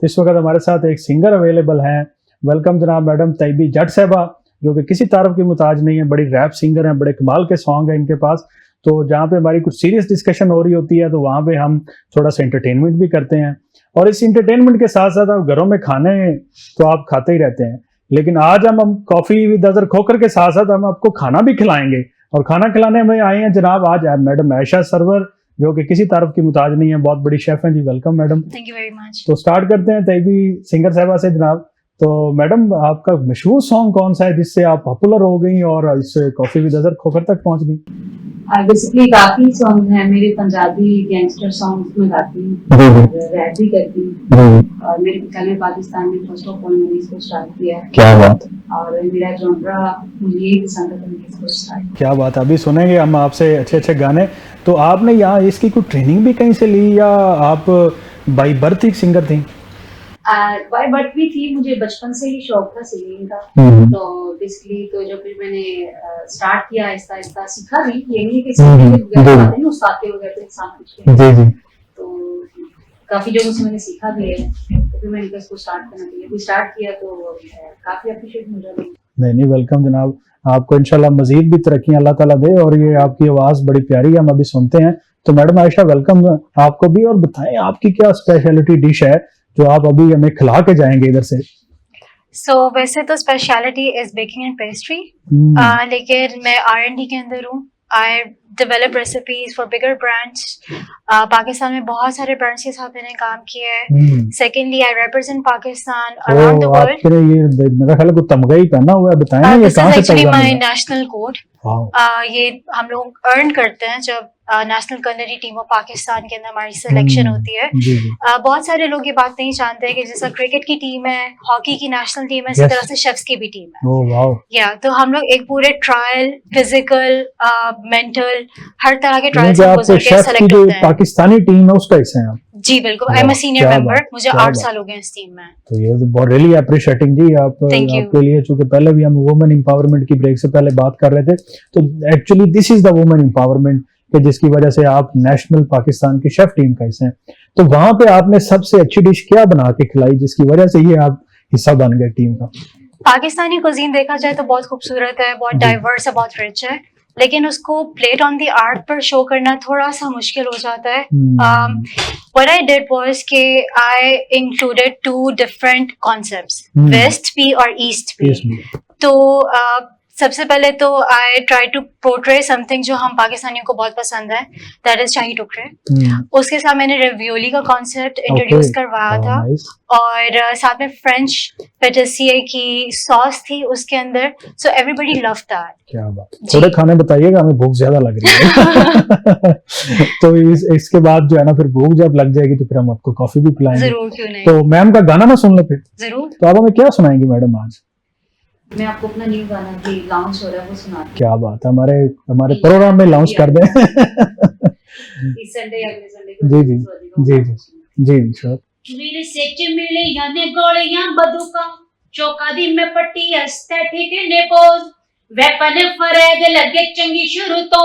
इस वक्त हमारे साथ एक सिंगर अवेलेबल हैं। वेलकम जनाब मैडम तैयबी जट साहबा, जो कि किसी तारीफ की मुताज नहीं है, बड़ी रैप सिंगर हैं, बड़े कमाल के सॉन्ग हैं इनके पास। तो जहाँ पे हमारी कुछ सीरियस डिस्कशन हो रही होती है तो वहाँ पे हम थोड़ा सा एंटरटेनमेंट भी करते हैं, और इस एंटरटेनमेंट के साथ साथ आप घरों में खाने तो आप खाते ही रहते हैं, लेकिन आज हम कॉफी विद अदर खोकर के साथ साथ हम आपको खाना भी खिलाएंगे। और खाना खिलाने में आए हैं जनाब आज मैडम आयशा सरवर, जो कि किसी तारीफ की मुताज नहीं है, बहुत बड़ी शेफ हैं जी। Welcome madam. Thank you very much. तो स्टार्ट करते हैं तैयबी सिंगर साहबा से जनाब। तो मैडम आपका मशहूर सॉन्ग कौन सा है जिससे आप पॉपुलर हो गई और इस कॉफी विद अदर खोकर तक पहुंच गई? बेसिकली काफी सॉन्ग हैं मेरे, पंजाबी गैंगस्टर सॉन्ग्स में गाती हूँ, रैप भी करती हूँ, और मेरे पिता ने पाकिस्तान में फर्स्ट ऑफ ऑल मैंने इसको स्टार्ट किया। क्या बात। और मेरा जॉनरा मुझे यही पसंद है, मैंने इसको स्टार्ट। क्या बात। अभी सुनेंगे हम आपसे अच्छे अच्छे गाने। तो आपने यहाँ इसकी कोई ट्रेनिंग भी कहीं से ली या आप बाई बर्थ ही सिंगर थी? बाय बर्थ भी थी, मुझे बचपन से ही शौक था सिंगिंग का। तो बेसिकली तो जब भी मैंने स्टार्ट किया आहिस्ता आहिस्ता सीखा भी, ये नहीं कि सीखने उस्ताद के वगैरह के साथ कुछ जी। तो काफी जो मुझसे मैंने सीखा भी है, तो फिर मैंने इसको स्टार्ट करना चाहिए, फिर स्टार्ट किया तो काफी अप्रिशिएट मिल रहा है। नहीं वेलकम जनाब, आपको इंशाल्लाह मजीद भी तरक्की अल्लाह ताला दे, और ये आपकी आवाज बड़ी प्यारी है, हम अभी सुनते हैं। तो मैडम आयशा वेलकम आपको भी, और बताएं आपकी क्या स्पेशलिटी डिश है जो आप अभी हमें खिला के जाएंगे इधर से? वैसे तो speciality is baking and pastry, लेकिन मैं R&D के अंदर हूँ। I develop recipes for bigger brands. Pakistan में बहुत सारे ब्रांड्स के साथ मैंने काम किया है। Secondly I represent Pakistan around the world. ये मेरा ख्याल है कोई तमगा ही पहना हुआ है, बताएं ना ये कहां से एक्चुअली माय नेशनल कोड। ये हम लोग अर्न करते हैं जब national culinary team of Pakistan के अंदर हमारी सिलेक्शन होती है। बहुत सारे लोग ये बात नहीं जानते हैं कि जैसा क्रिकेट की टीम है, हॉकी की नेशनल टीम है, इसी तरह से शेफ्स की भी टीम है। या तो हम लोग एक पूरे ट्रायल, फिजिकल, मेंटल, हर तरह के ट्रायल से गुजर के सेलेक्ट होते हैं। पाकिस्तानी टीम है उसका हिस्सा है जी, बिल्कुल। I am a senior member, मुझे 8 साल हो गए इस टीम में। तो ये तो बहुत रियली अप्रिशिएटिंग जी आपके लिए, चूंकि पहले भी हम वुमेन एम्पावरमेंट की ब्रेक से पहले बात कर रहे थे, तो actually this is the women empowerment कि जिसकी वजह से आप नेशनल पाकिस्तान की शेफ टीम का हिस्सा हैं। तो वहां पे आपने सबसे अच्छी डिश क्या बना के खिलाई जिसकी वजह से ये आप हिस्सा बन गए टीम का? पाकिस्तानी कुजीन देखा जाए तो बहुत खूबसूरत है, बहुत डाइवर्स है, बहुत रिच है, लेकिन उसको प्लेट ऑन द आर्ट पर शो करना थोड़ा सा मुश्किल हो जाता है। What I did was कि I included 2 different concepts, West P और East P। तो सबसे पहले तो I try to portray something जो हम पाकिस्तानियों को बहुत पसंद है, दैट इज शाही टुकड़े। उसके साथ मैंने रेवियोली का कॉन्सेप्ट इंट्रोड्यूस करवाया था, और साथ में फ्रेंच पेटिसिए की सॉस थी उसके अंदर, सो एवरीबॉडी लव्ड दैट। क्या बात। थोड़े खाने बताइएगा, हमें भूख ज्यादा लग रही है। तो इसके बाद जो है ना, फिर भूख जब लग जाएगी तो फिर हम आपको कॉफी भी पिलाएंगे। जरूर, क्यों नहीं। तो मैम का गाना ना सुन ले फिर। जरूर। तो आप हमें क्या सुनाएंगी मैडम आज? मैं आपको अपना न्यू गाना भी लॉन्च हो रहा है वो सुनाती हूं। क्या बात है, हमारे प्रोग्राम में लॉन्च कर दें। इस संडे अगले संडे को। जी जी जी जी जी श्योर। मेरे सेच मिले याने गोलियां बंदूकां चौका दी में पट्टी एस्थेटिक ने पोज वेपन फरेग लगे चंगी शुरू तो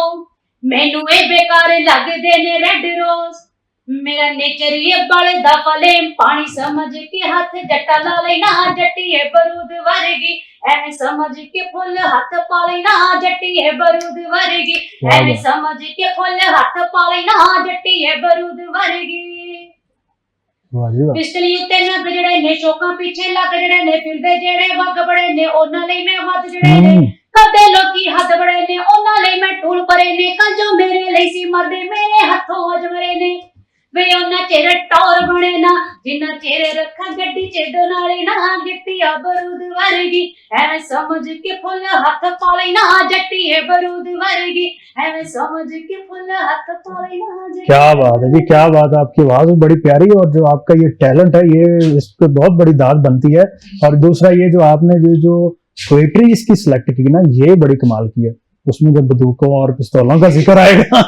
मैनू ए बेकार लगदे ने रेड रोज। मेरा नेचर ये बड़े दफले पानी समझ के हाथ जट्टा ला लेना जट्टी है बरूद वर्गी ऐਵੇਂ समझ के फुल हाथ पा लेना जट्टी है बरूद वर्गी ऐਵੇਂ समझ के फुल हाथ पा लेना जट्टी है बरूद वर्गी। पिस्टली उत्ते नग जड़े ने चौका पीछे लग जड़े ने फिरदे जेड़े वग बड़े ने ओना ਲਈ मैं वध जड़े ने कदे लोकी हद बड़े ने ओना ਲਈ मैं टूल परे ने कंजो मेरे ਲਈ सी मरदे मेरे हथों अजमरे ने वे ओना चेहरे टौर बने ना जिन्ना चेहरे रखा गड्डी चेदो नाले ना गिट्टिया बरूद वर्गी ऐਵੇਂ समझ के फुल हाथ पा लेना जट्टी है बरूद वर्गी ऐਵੇਂ समझ के फुल हाथ पा लेना। क्या बात है जी, क्या बात है। आपकी आवाज बड़ी प्यारी, और जो आपका ये टैलेंट है ये इस पे बहुत बड़ी दाद बनती है। और दूसरा ये जो आपने जो पोएट्री इसकी सिलेक्ट की ना, ये बड़ी कमाल की है। उसमें जब बंदूकों और पिस्तौलों का जिक्र आएगा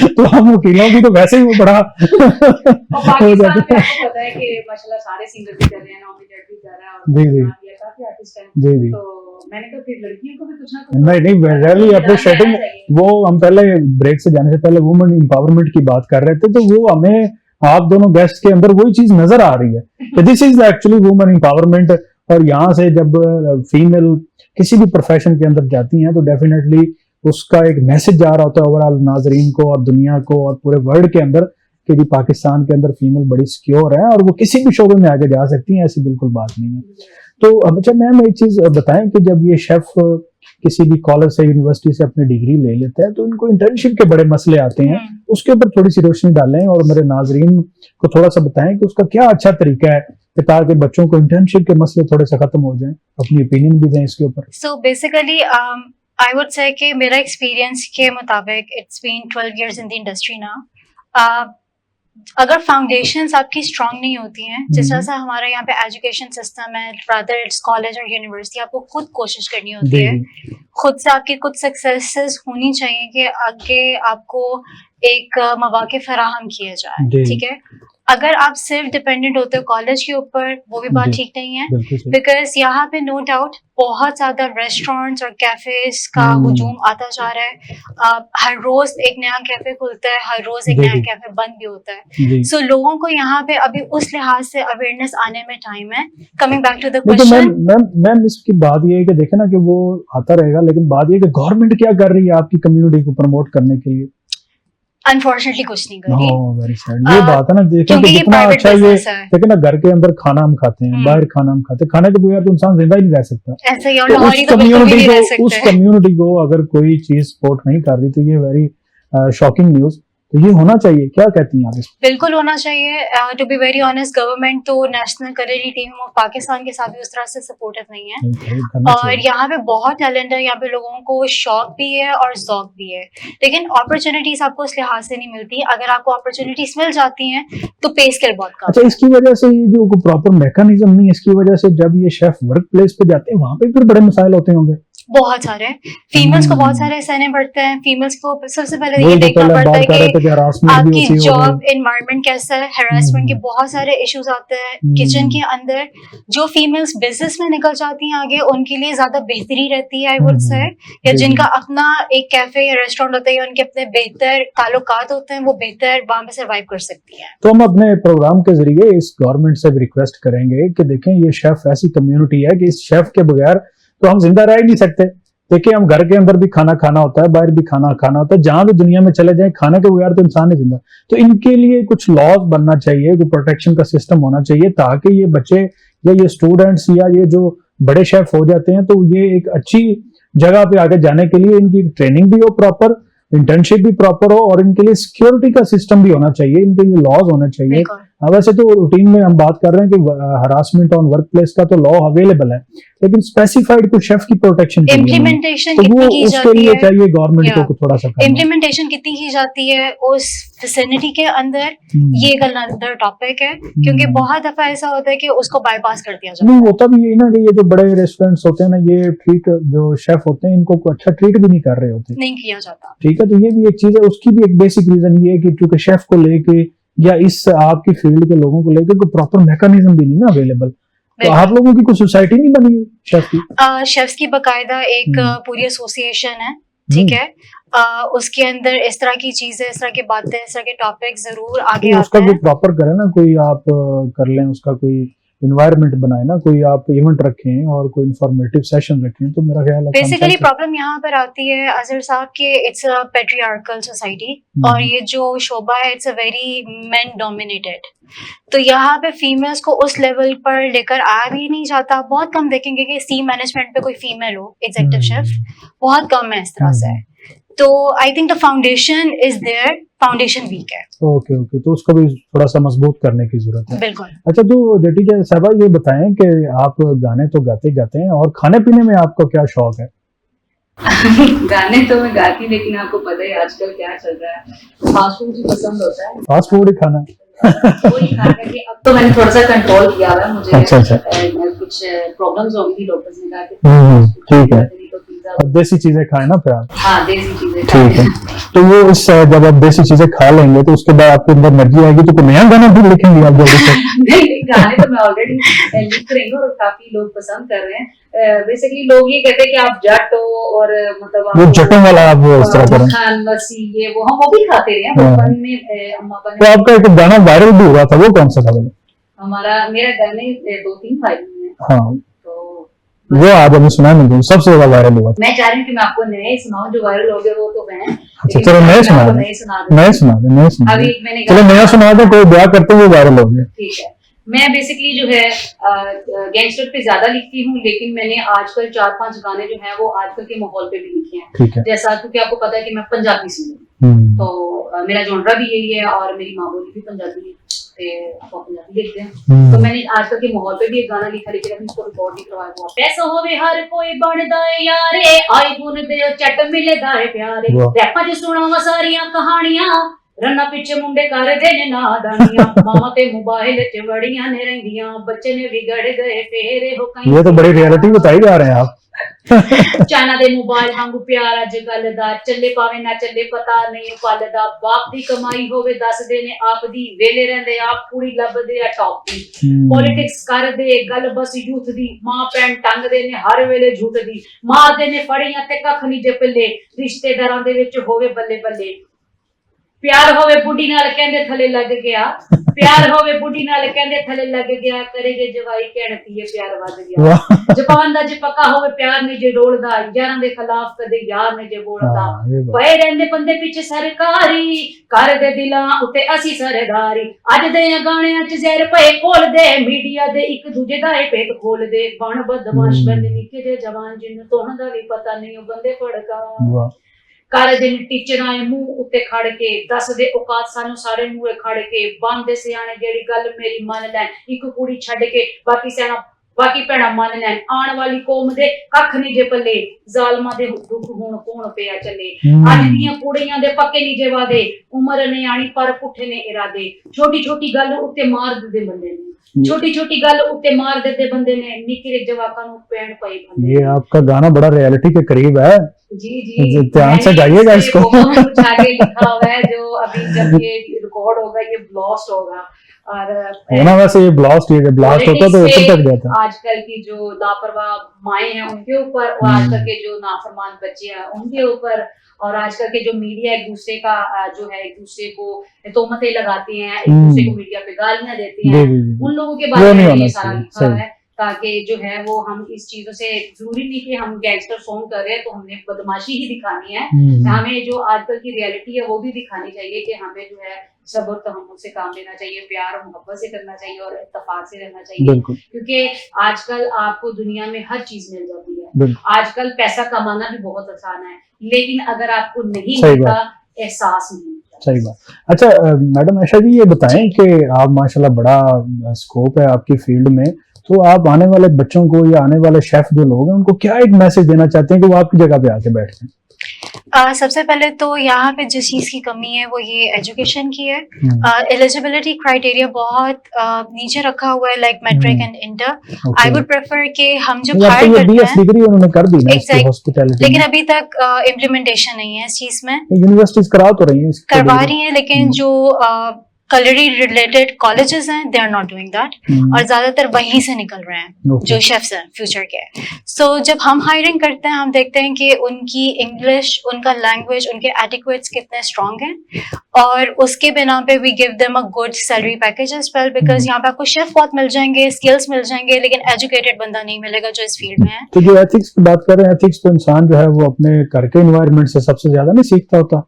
तो हम वकीलों की तो वैसे ही वो बड़ा हो जाता है। पता है कि माशाल्लाह सारे सिंगर भी कर रहे हैं, नॉमिनेट भी कर रहा है, और जी काफी आर्टिस्ट हैं। जी जी। तो मैंने कहा फिर लड़कियों को भी कुछ ना कुछ नहीं रियली अप्रिशिएटिंग। वो हम पहले ब्रेक से जाने से पहले वुमेन एम्पावरमेंट की बात कर रहे थे, तो वो हमें आप दोनों गेस्ट के अंदर वही चीज नजर आ रही है कि this is actually women empowerment. और यहाँ से जब फीमेल किसी भी प्रोफेशन के अंदर जाती हैं तो डेफिनेटली उसका एक मैसेज जा रहा होता है ओवरऑल नाजरीन को और दुनिया को और पूरे वर्ल्ड के अंदर कि जी पाकिस्तान के अंदर फीमेल बड़ी सिक्योर है और वो किसी भी शोबे में आगे जा सकती हैं, ऐसी बिल्कुल बात नहीं है। तो अब अच्छा मैम एक चीज बताएं कि जब ये शेफ किसी भी कॉलेज से यूनिवर्सिटी से अपनी डिग्री ले लेता है तो इनको इंटर्नशिप के बड़े मसले आते हैं, उसके ऊपर थोड़ी सी रोशनी डालें और मेरे नाजरीन को थोड़ा सा बताएं कि उसका क्या अच्छा तरीका है कि ताकि बच्चों को इंटर्नशिप के मसले थोड़े से खत्म हो जाएं, अपनी ओपिनियन भी दें इसके ऊपर। So basically I would say कि मेरा एक्सपीरियंस के मुताबिक it's been 12 years in the industry now. अगर फाउंडेशंस आपकी स्ट्रांग नहीं होती हैं, जिस तरह से हमारा यहाँ पे एजुकेशन सिस्टम है, रादर इट्स कॉलेज और यूनिवर्सिटी, आपको खुद कोशिश करनी होती है, खुद से आपकी कुछ सक्सेसेस होनी चाहिए कि आगे आपको एक मौके फराहम किए जाए, ठीक है। अगर आप सिर्फ डिपेंडेंट होते हो कॉलेज के ऊपर, वो भी बात ठीक नहीं है, बिकॉज यहाँ पे नो डाउट बहुत ज्यादा रेस्टोरेंट्स और कैफेज का हुजूम आता जा रहा है। हर रोज एक नया कैफे खुलता है, हर रोज एक नया कैफे बंद भी होता है। सो लोगों को यहाँ पे अभी उस लिहाज से अवेयरनेस आने में टाइम है। Coming back to the question, ma'am इसकी बात ये है कि देखे ना कि वो आता रहेगा, लेकिन बात ये कि गवर्नमेंट क्या कर रही है आपकी कम्युनिटी को प्रमोट करने के लिए? अनफॉर्चुनेटली कुछ नहीं कर रही। Very sad. ये बात है ना, देखिए कि कितना अच्छा ये देखिए ना, घर के अंदर खाना हम खाते हैं, बाहर खाना हम खाते हैं, खाने के बगैर तो इंसान जिंदा ही नहीं रह सकता। ऐसे ही, और लाहौरी तो बिल्कुल भी नहीं रह सकते। उस कम्युनिटी को अगर कोई चीज सपोर्ट नहीं कर रही तो ये वेरी शॉकिंग न्यूज। तो ये होना चाहिए, क्या कहती हैं आप इस? बिल्कुल होना चाहिए। To be very honest, government तो national kabaddi team of Pakistan के साथ भी उस तरह से सपोर्टिव नहीं है। और यहाँ पे बहुत टैलेंट है, यहाँ पे लोगों को शौक भी है और ज़ौक भी है, लेकिन अपॉर्चुनिटीज आपको उस लिहाज से नहीं मिलती। अगर आपको अपॉर्चुनिटीज मिल जाती हैं तो पे स्केल बहुत कम। अच्छा, इसकी वजह से ये जो प्रॉपर मैकेनिज्म नहीं है, इसकी वजह से जब ये शेफ वर्क प्लेस पे जाते हैं वहां पे फिर बड़े मसाइल होते होंगे। बहुत सारे फीमेल्स को बहुत सारे सहने पड़ते हैं। फीमेल्स को सबसे पहले ये देखना पड़ता है कि आपकी जॉब एनवायरनमेंट कैसा है। हैरेसमेंट के बहुत सारे इश्यूज आते हैं किचन के अंदर। जो फीमेल्स बिजनेस में निकल जाती हैं आगे, उनके लिए ज्यादा बेहतरी रहती है आई वुड से, या जिनका अपना एक कैफे या रेस्टोरेंट होता है या उनके अपने बेहतर ताल्लुकात होते हैं, वो बेहतर वहां पे सर्वाइव कर सकती हैं। तो हम अपने प्रोग्राम के जरिए इस गवर्नमेंट से भी रिक्वेस्ट करेंगे कि देखें ये शेफ ऐसी कम्युनिटी है कि इस शेफ के बगैर तो हम जिंदा रह ही नहीं सकते। देखिए हम घर के अंदर भी खाना खाना होता है, बाहर भी खाना खाना होता है, जहां भी दुनिया में चले जाएं खाने के बगैर तो इंसान नहीं जिंदा। तो इनके लिए कुछ लॉज बनना चाहिए, कोई प्रोटेक्शन का सिस्टम होना चाहिए ताकि ये बच्चे या ये स्टूडेंट्स या ये जो बड़े शेफ हो जाते हैं तो ये एक अच्छी जगह पे आगे जाने के लिए इनकी ट्रेनिंग भी हो प्रॉपर, इंटर्नशिप भी प्रॉपर हो और इनके लिए सिक्योरिटी का सिस्टम भी होना चाहिए, इनके लिए लॉज होने चाहिए। वैसे तो रूटीन में हम बात कर रहे हैं कि हरासमेंट ऑन वर्क प्लेस का तो लॉ अवेलेबल है, लेकिन स्पेसिफाइड कुछ शेफ की प्रोटेक्शन इम्प्लीमेंटेशन तो कितनी की उसके लिए चाहिए गवर्नमेंट को थोड़ा सा इम्प्लीमेंटेशन कितनी की जाती है उस फैसिलिटी के अंदर, ये एक अनदर टॉपिक है। क्योंकि बहुत दफा ऐसा होता है कि उसको बाईपास कर दिया जाता है। नहीं होता भी यही ना कि ये जो बड़े रेस्टोरेंट्स होते हैं ना, ये ठीक जो शेफ होते हैं इनको अच्छा ट्रीट भी नहीं कर रहे होते, नहीं किया जाता, ठीक है। तो ये भी एक चीज है, उसकी भी एक बेसिक रीजन ये है कि क्योंकि शेफ को लेके या इस आपकी फील्ड के लोगों को लेकर कोई प्रॉपर मैकेनिज्म भी नहीं ना अवेलेबल। तो आप लोगों की कोई सोसाइटी नहीं बनी हुई शेफ की? शेफ्स की बकायदा एक पूरी एसोसिएशन है, ठीक है। उसके अंदर इस तरह की चीजें, इस तरह की बातें, इस तरह के टॉपिक जरूर आगे आते हैं। उसका कोई प्रॉपर करे ना, कोई आप कर लें, उसका कोई इन्वायरमेंट बनाए ना, कोई आप इवेंट रखें और कोई इंफॉर्मेटिव सेशन रखें, तो मेरा ख्याल है बेसिकली प्रॉब्लम यहाँ पर आती है अजहर साहब के इट्स अ पेट्रियार्कल सोसाइटी और ये जो शोबा है it's a very main dominated. तो यहाँ पे फीमेल्स को उस लेवल पर लेकर आया भी नहीं जाता। बहुत कम देखेंगे कि सी मैनेजमेंट पे कोई फीमेल हो एग्जीक्यूटिव शेफ, बहुत कम है इस तरह से। तो I think the foundation is there, foundation weak है। ओके, तो उसको भी थोड़ा सा मजबूत करने की जरूरत है। बिल्कुल। अच्छा, तो जेटी साहबा ये बताएं कि आप गाने तो गाते हैं और खाने पीने में आपका क्या शौक है? गाने तो मैं गाती, लेकिन आपको पता है आजकल क्या चल रहा है, फास्ट फूड ही पसंद होता है। फास्ट फूड ही खाना वही खाना कि अब तो मैंने थोड़ा सा कंट्रोल किया हुआ है। मुझे अच्छा। कुछ प्रॉब्लम्स हो गई थी, डॉक्टर्स ने कहा कि ठीक है, देसी चीजें खाएं ना फिर आप। हाँ, देसी चीजें ठीक है। तो वो इस जब आप देसी चीजें खा लेंगे तो उसके बाद आपके अंदर एनर्जी आएगी तो कोई नया गाना भी लिखेंगे आप जल्दी से? नहीं, गाने तो मैं ऑलरेडी लिख रही हूँ और काफी लोग पसंद कर रहे हैं। बेसिकली लोग ये कहते हैं कि आप जट हो और मतलब वो जटों वाला आप वो इस तरह करें। मक्खन लस्सी ये वो हम वो भी खाते रहे हैं बचपन में। अम्मा तो आपका एक गाना वायरल भी हुआ था, वो कौन सा था? मेरा गाने 2-3 भाई हैं। हाँ, तो वो आज हमें सुना नहीं, सबसे ज्यादा वायरल हुआ था। मैं चाह रही हूँ कि मैं आपको नए सुनाऊं, जो वायरल हो गए वो तो हैं। अच्छा चलो नए सुना दे, नए सुना दूं। नए सुना दे, नए सुना अभी दे। मैंने चलो नया सुना दे, कोई ब्याह करते हुए वायरल हो गया। ठीक है। मैं बेसिकली जो है गैंगस्टर पे ज्यादा लिखती हूँ, लेकिन मैंने आजकल 4-5 गाने जो है वो आजकल के माहौल पे भी लिखे हैं। ठीक है। जैसा क्योंकि आपको पता है कि मैं पंजाबी सिंगर हूँ, हम्म, तो मेरा जॉनरा भी यही है और मेरी माँ बोली भी पंजाबी है, तो पंजाबी लिखते हैं। हम्म। तो मैंने आजकल के माहौल पे भी एक गाना लिखा, लेकिन अभी इसको रिकॉर्ड नहीं करवाया हुआ। पैसा होवे हर कोई बनदा है यारे, आईफोन दे चट मिलदा है प्यारे, वाह। रैपां च सुनावा सारियां कहानियां, रन्ना पिछे मुंडे कर दे ने नादानियां, मामा ते मोबाइल च वड़ियां ने रहिंदियां, बच्चे ने बिगड़ गए फेरे हो कहीं। ये तो बड़ी रियलिटी बताई जा रहे हैं आप। चाइना दे मोबाइल वांगू प्यार अज कल दा, चले पावे ना चले पता नहीं पल दा, बाप दी कमाई होवे दस दे ने आप दी, वेले रहंदे आप कुड़ी लभदे आ टॉप दी, पॉलिटिक्स कर दे गल बस यूथ दी, मां भैन टंग दे ने हर वेले झूठ दी, मां दे ने फड़ियां ते कख नहीं जे पल्ले, रिश्तेदारां दे विच होवे बल्ले बल्ले, प्यार होवे बुढ़ी नाल कहंदे थले लग गया, प्यार होवे बुढ़ी नाल कहंदे थले लग गया, करेगे जवाई कहणती है प्यार वध गया, जपान दा जे पक्का होवे प्यार ने जे डोलदा, यारां दे खिलाफ कदे यार ने जे बोलदा, पए रहंदे बंदे पिछे सरकारी, कर दे दिलां उते असी सरदारी, अज दे गाणियां च जहर पए खोल दे, मीडिया दे एक दूजे दा पेट खोल दे, बण बदमाश बंदे निक्के जे जवान जिन्नू तोहन दा भी पता नहीं ओ बंदे भड़का, कर दिन टीचरां मुंह उत्ते खड़ के, दस दे औकात सानू सारे मूहे खड़ के, बंदे सियाणे जेड़ी गल मेरी मन लैन, एक कुड़ी छड्ड के बाकी सियाणा बाकी भैणा मन लैन, आने वाली कौम दे कख नहीं जे पल्ले, जालमां दे दुख हुण कौन पिया चले, अज दियां कुड़ियां दे पक्के नहीं जे वादे, उमर ने आनी पर पुठे ने इरादे, छोटी छोटी गल उत्ते मार दे बंदे ने, छोटी छोटी गल उत्ते मार दे बंदे ने, निक्के जवाकां नू पैण पई बंदे। ये आपका गाना बड़ा रियलिटी के करीब है। जी ध्यान से गाइएगा इसको। कुछ आगे लिखा हुआ है जो अभी जब ये रिकॉर्ड होगा ये ब्लास्ट होगा, और होना वैसे ये ब्लास्ट होता तो ऊपर तक जाता। आजकल की जो लापरवाह माएं हैं उनके ऊपर, और आजकल के जो नाफरमान बच्चे हैं उनके ऊपर, और आजकल के जो मीडिया एक दूसरे का जो है एक दूसरे को तोहमतें लगाते हैं, एक दूसरे को मीडिया पे गालियां देते हैं, उन लोगों के बारे में ये सारा लिखा है, ताकि जो है वो हम इस चीजों से, जरूरी नहीं कि हम गैंगस्टर सॉन्ग कर रहे हैं तो हमने बदमाशी ही दिखानी है, हमें जो आजकल की रियलिटी है वो भी दिखानी चाहिए कि हमें जो है सब्र तहम्मुल से काम लेना चाहिए, प्यार और मोहब्बत से करना चाहिए और इत्तेफाक से रहना चाहिए, क्योंकि आजकल आपको दुनिया में हर चीज मिल जाती है। आजकल पैसा कमाना भी बहुत आसान है, लेकिन अगर आपको नहीं मिलता एहसास नहीं। सही बात। अच्छा मैडम आयशा जी ये बताएं कि आप माशाल्लाह बड़ा स्कोप है आपकी फील्ड में, तो आप आने वाले बच्चों को या आने वाले शेफ जो लोग हैं उनको क्या एक मैसेज देना चाहते हैं कि वो आपकी जगह पे आके बैठ जाएं? सबसे पहले तो यहाँ पे जिस चीज़ की कमी है वो ये एजुकेशन की है। एलिजिबिलिटी क्राइटेरिया बहुत नीचे रखा हुआ है, like matric and inter. I would prefer कि हम जो हायर करते हैं डिग्री उन्होंने कर दी ना इसकी हॉस्पिटैलिटी, लेकिन अभी तक इम्प्लीमेंटेशन नहीं है इस चीज में। यूनिवर्सिटीज करा तो रही हैं, करवा रही हैं, लेकिन जो कलरी रिलेटेड कॉलेजेस हैं they are not doing that, और ज्यादातर वहीं से निकल रहे हैं जो शेफ्स हैं फ्यूचर के। सो जब हम हायरिंग करते हैं हम देखते हैं कि उनकी इंग्लिश, उनका लैंग्वेज, उनके एडिक्वेट्स कितने स्ट्रॉन्ग हैं, और उसके बिना पे we give them a good salary package as well, because यहाँ पे आपको शेफ बहुत मिल जाएंगे, स्किल्स मिल जाएंगे, लेकिन एजुकेटेड बंदा नहीं मिलेगा जो इस फील्ड में है। तो जो एथिक्स की बात कर रहे हैं, एथिक्स तो इंसान जो है वो अपने घर के एनवायरनमेंट से सबसे ज्यादा नहीं सीखता होता।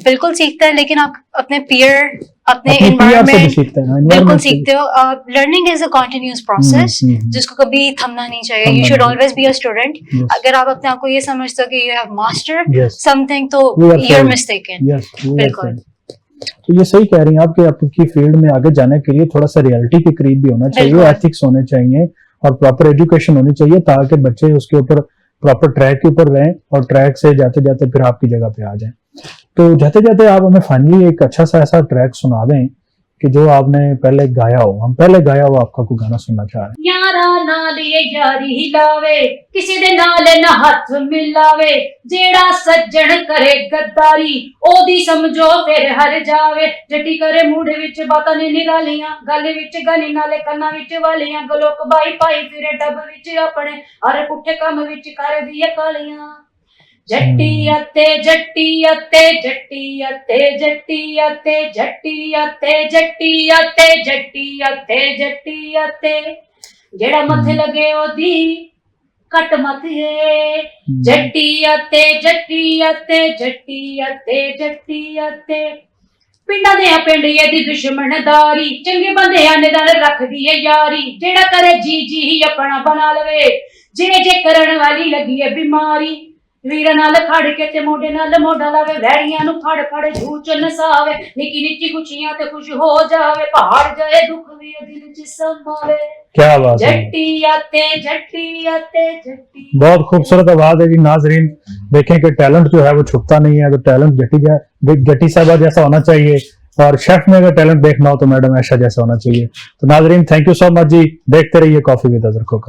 बिल्कुल सीखता है, लेकिन आप अपने पीयर, अपने एनवायरनमेंट बिल्कुल सीखते हो। Learning is a continuous process जिसको कभी थमना नहीं चाहिए। You should always be a student. अगर आप अपने आप को ये समझते हो कि यू हैव मास्टर्ड समथिंग, तो यू आर मिस्टेकन। बिल्कुल। तो ये सही कह रही हैं आप कि आपकी फील्ड में आगे जाने के लिए थोड़ा सा रियलिटी के करीब भी होना चाहिए, एथिक्स होने चाहिए और प्रॉपर एजुकेशन होनी चाहिए, ताकि बच्चे उसके ऊपर प्रॉपर ट्रैक के ऊपर रहें और ट्रैक से जाते जाते फिर आपकी जगह पे आ जाएं। तो जाते जाते आप हमें फाइनली एक अच्छा सा ऐसा ट्रैक सुना दें कि जो आपने पहले गाया हो, हम पहले गाया हुआ आपका कोई गाना सुनना चाह रहे हैं। यारा नाल ये यारी हिलावे किसी दे नाल ना हथ मिलावे जेड़ा सज्जन करे गद्दारी ओदी समझो फिर हर जावे जटी करे मुंडे विच बातां ने निरालियां गल विच गली नाले कन्ना विच वालियां गलोक बाई पाई फिरे डब विच अपने हर पुठे काम विच कर दिए कालियां जट्टी अते जट्टी अते जट्टी अते जट्टी अते जट्टी अते जट्टी अते जट्टी अते जट्टी अते जेड़ा मथे लगे ओदी कट मत है जट्टी अते जट्टी अते जट्टी अते जट्टी अते पिंडा दे पिंड दी दुश्मनदारी चंगे बंदे ने दर रखदी है यारी जेड़ा करे जी जी ही अपना बना लवे जे करन वाली लगी है बीमारी वीर नाल खड़ के ते मोढे नाल मोढा लावे वैरियां नु फड़ फड़ झूच नसावे निकी निकी खुशियां ते खुश हो जावे पहाड़ जाए दुख भी दिल च समावे क्या बात है, जट्टी आते जट्टी आते जट्टी। बहुत खूबसूरत आवाज है जी नाजरीन। देखें कि टैलेंट जो है वो छुपता नहीं है, तो टैलेंट जट्टी साहबा जैसा होना चाहिए, और शेफ में अगर टैलेंट देखना हो तो मैडम ऐशा जैसा होना चाहिए। तो नाजरीन थैंक यू सो मच जी, देखते रहिए कॉफी विद अजहर कुक।